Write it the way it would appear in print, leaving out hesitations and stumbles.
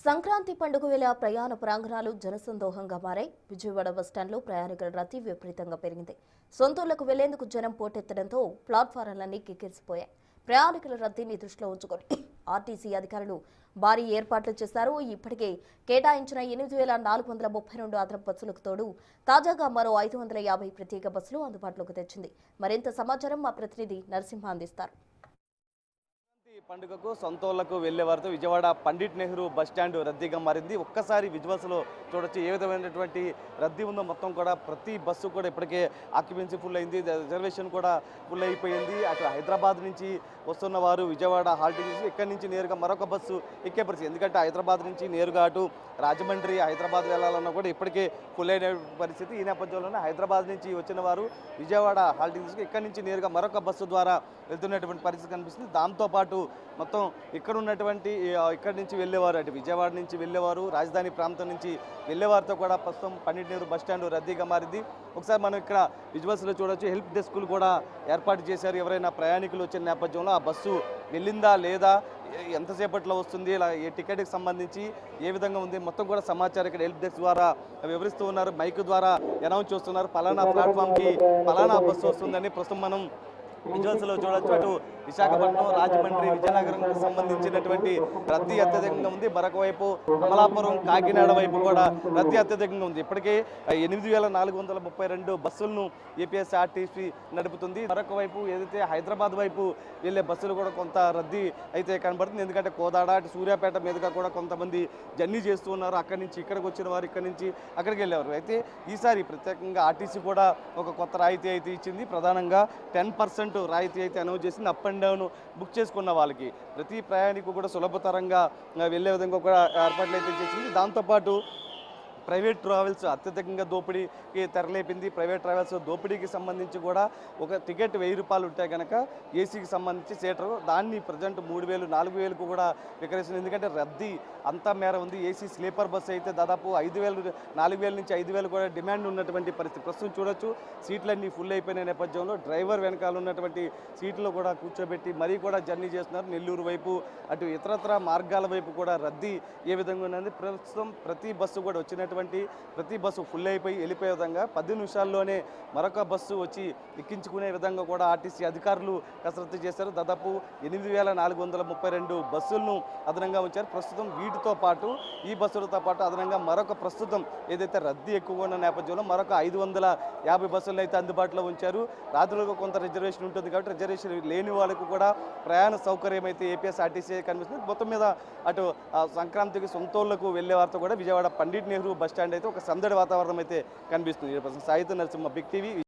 సంక్రాంతి పండుగ వేళ ప్రయాణ ప్రాంగణాలు జనసందోహంగా మారాయి. విజయవాడ బస్టాండ్లో ప్రయాణికుల రద్దీ విపరీతంగా పెరిగింది. సొంతూళ్లకు వెళ్లేందుకు జనం పోటెత్తడంతో ప్లాట్ఫారాలన్నీ కిక్కిరిసిపోయాయి. ప్రయాణికుల రద్దీని దృష్టిలో ఉంచుకొని ఆర్టీసీ అధికారులు భారీ ఏర్పాట్లు చేశారు. ఇప్పటికే కేటాయించిన 8,432 అదనపు బస్సులకు తోడు తాజాగా మరో 550 ప్రత్యేక బస్సులు అందుబాటులోకి తెచ్చింది. మరింత సమాచారం మా ప్రతినిధి నరసింహ అందిస్తారు. పండుగకు సొంతూళ్లకు వెళ్లే వారితో విజయవాడ పండిట్ నెహ్రూ బస్టాండ్ రద్దీగా మారింది. ఒక్కసారి విజువల్స్లో చూడొచ్చు ఏ విధమైనటువంటి రద్దీ ఉందో. మొత్తం కూడా ప్రతి బస్సు కూడా ఇప్పటికే ఆక్యుపెన్సీ ఫుల్ అయింది, రిజర్వేషన్ కూడా ఫుల్ అయిపోయింది. అటు హైదరాబాద్ నుంచి వస్తున్న వారు విజయవాడ హాల్టింగ్ చేసి ఇక్కడి నుంచి నేరుగా మరొక బస్సు ఎక్కే పరిస్థితి. ఎందుకంటే హైదరాబాద్ నుంచి నేరుగా అటు రాజమండ్రి హైదరాబాద్ వెళ్ళాలన్నా కూడా ఇప్పటికే ఫుల్ అయిన పరిస్థితి. ఈ నేపథ్యంలోనే హైదరాబాద్ నుంచి వచ్చిన వారు విజయవాడ హాల్టింగ్ చేసి ఇక్కడి నుంచి నేరుగా మరొక బస్సు ద్వారా వెళ్తున్నటువంటి పరిస్థితి కనిపిస్తుంది. దాంతోపాటు మొత్తం ఇక్కడ ఉన్నటువంటి ఇక్కడి నుంచి వెళ్ళేవారు, అటు విజయవాడ నుంచి వెళ్ళేవారు, రాజధాని ప్రాంతం నుంచి వెళ్ళేవారితో కూడా ప్రస్తుతం పండిట్ నెహ్రూ బస్టాండ్ రద్దీగా మారింది. ఒకసారి మనం ఇక్కడ విజువల్స్లో చూడొచ్చు, హెల్ప్ డెస్కులు కూడా ఏర్పాటు చేశారు. ఎవరైనా ప్రయాణికులు వచ్చిన నేపథ్యంలో ఆ బస్సు వెళ్ళిందా లేదా, ఎంతసేపట్లో వస్తుంది, ఇలా ఏ టికెట్కి సంబంధించి ఏ విధంగా ఉంది మొత్తం కూడా సమాచారం ఇక్కడ హెల్ప్ డెస్క్ ద్వారా వివరిస్తూ ఉన్నారు. మైక్ ద్వారా అనౌన్స్ చేస్తున్నారు, పలానా ప్లాట్ఫామ్కి పలానా బస్సు వస్తుందని. ప్రస్తుతం మనం విజువల్స్లో చూడొచ్చు, అటు విశాఖపట్నం, రాజమండ్రి, విజయనగరంకు సంబంధించినటువంటి రద్దీ అత్యధికంగా ఉంది. మరొక వైపు అమలాపురం, కాకినాడ వైపు కూడా రద్దీ అత్యధికంగా ఉంది. ఇప్పటికే 8,432 బస్సులను ఏపీఎస్ఆర్టీసీ నడుపుతుంది. మరొక వైపు ఏదైతే హైదరాబాద్ వైపు వెళ్ళే బస్సులు కూడా కొంత రద్దీ అయితే కనబడుతుంది. ఎందుకంటే కోదాడ, అటు సూర్యాపేట మీదుగా కూడా కొంతమంది జర్నీ చేస్తూ ఉన్నారు. అక్కడి నుంచి ఇక్కడికి వచ్చిన వారు ఇక్కడి నుంచి అక్కడికి వెళ్ళేవారు. అయితే ఈసారి ప్రత్యేకంగా ఆర్టీసీ కూడా ఒక కొత్త రాయితీ అయితే ఇచ్చింది. ప్రధానంగా 10% రాయితీ అయితే అనౌన్స్ చేసింది. అప్ అండ్ డౌన్ బుక్ చేసుకున్న వాళ్ళకి ప్రతి ప్రయాణికు కూడా సులభతరంగా వెళ్ళే విధంగా కూడా ఏర్పాట్లు అయితే చేసింది. దాంతోపాటు ప్రైవేట్ ట్రావెల్స్ అత్యధికంగా దోపిడీకి తెరలేపింది. ప్రైవేట్ ట్రావెల్స్ దోపిడీకి సంబంధించి కూడా ఒక టికెట్ 1000 రూపాయలు ఉంటే కనుక ఏసీకి సంబంధించి సీటరు దాన్ని ప్రజెంట్ 3,000, 4,000కు కూడా విక్రయిస్తుంది. ఎందుకంటే రద్దీ అంతా మేర ఉంది. ఏసీ స్లీపర్ బస్సు అయితే దాదాపు 5,000, 4,000 నుంచి 5,000 కూడా డిమాండ్ ఉన్నటువంటి పరిస్థితి. ప్రస్తుతం చూడొచ్చు, సీట్లన్నీ ఫుల్ అయిపోయిన నేపథ్యంలో డ్రైవర్ వెనకాల ఉన్నటువంటి సీట్లో కూడా కూర్చోబెట్టి మరీ కూడా జర్నీ చేస్తున్నారు. నెల్లూరు వైపు, అటు ఇతరత్ర మార్గాల వైపు కూడా రద్దీ ఏ విధంగా ఉన్నది. ప్రస్తుతం ప్రతి బస్సు కూడా వచ్చినటువంటి ప్రతి బస్సు ఫుల్ అయిపోయి వెళ్ళిపోయే విధంగా 10 నిమిషాల్లోనే మరొక బస్సు వచ్చి ఎక్కించుకునే విధంగా కూడా ఆర్టీసీ అధికారులు కసరత్తు చేశారు. దాదాపు 8,432 బస్సులను అదనంగా ఉంచారు. ప్రస్తుతం వీటితో పాటు ఈ బస్సులతో పాటు అదనంగా మరొక ప్రస్తుతం ఏదైతే రద్దీ ఎక్కువగా ఉన్న నేపథ్యంలో మరొక 550 బస్సులను అయితే అందుబాటులో ఉంచారు. రాత్రులకు కొంత రిజర్వేషన్ ఉంటుంది కాబట్టి రిజర్వేషన్ లేని వాళ్ళకు కూడా ప్రయాణ సౌకర్యం అయితే ఏపీఎస్ఆర్టీసీ కనిపిస్తుంది. మొత్తం మీద అటు సంక్రాంతికి సొంతూళ్లకు వెళ్లే వారితో కూడా విజయవాడ పండిట్ నెహ్రూ బస్టాండ్ అయితే ఒక సందడి వాతావరణం అయితే కనిపిస్తుంది. సాయితో నరసింహ, బిగ్ టీవీ.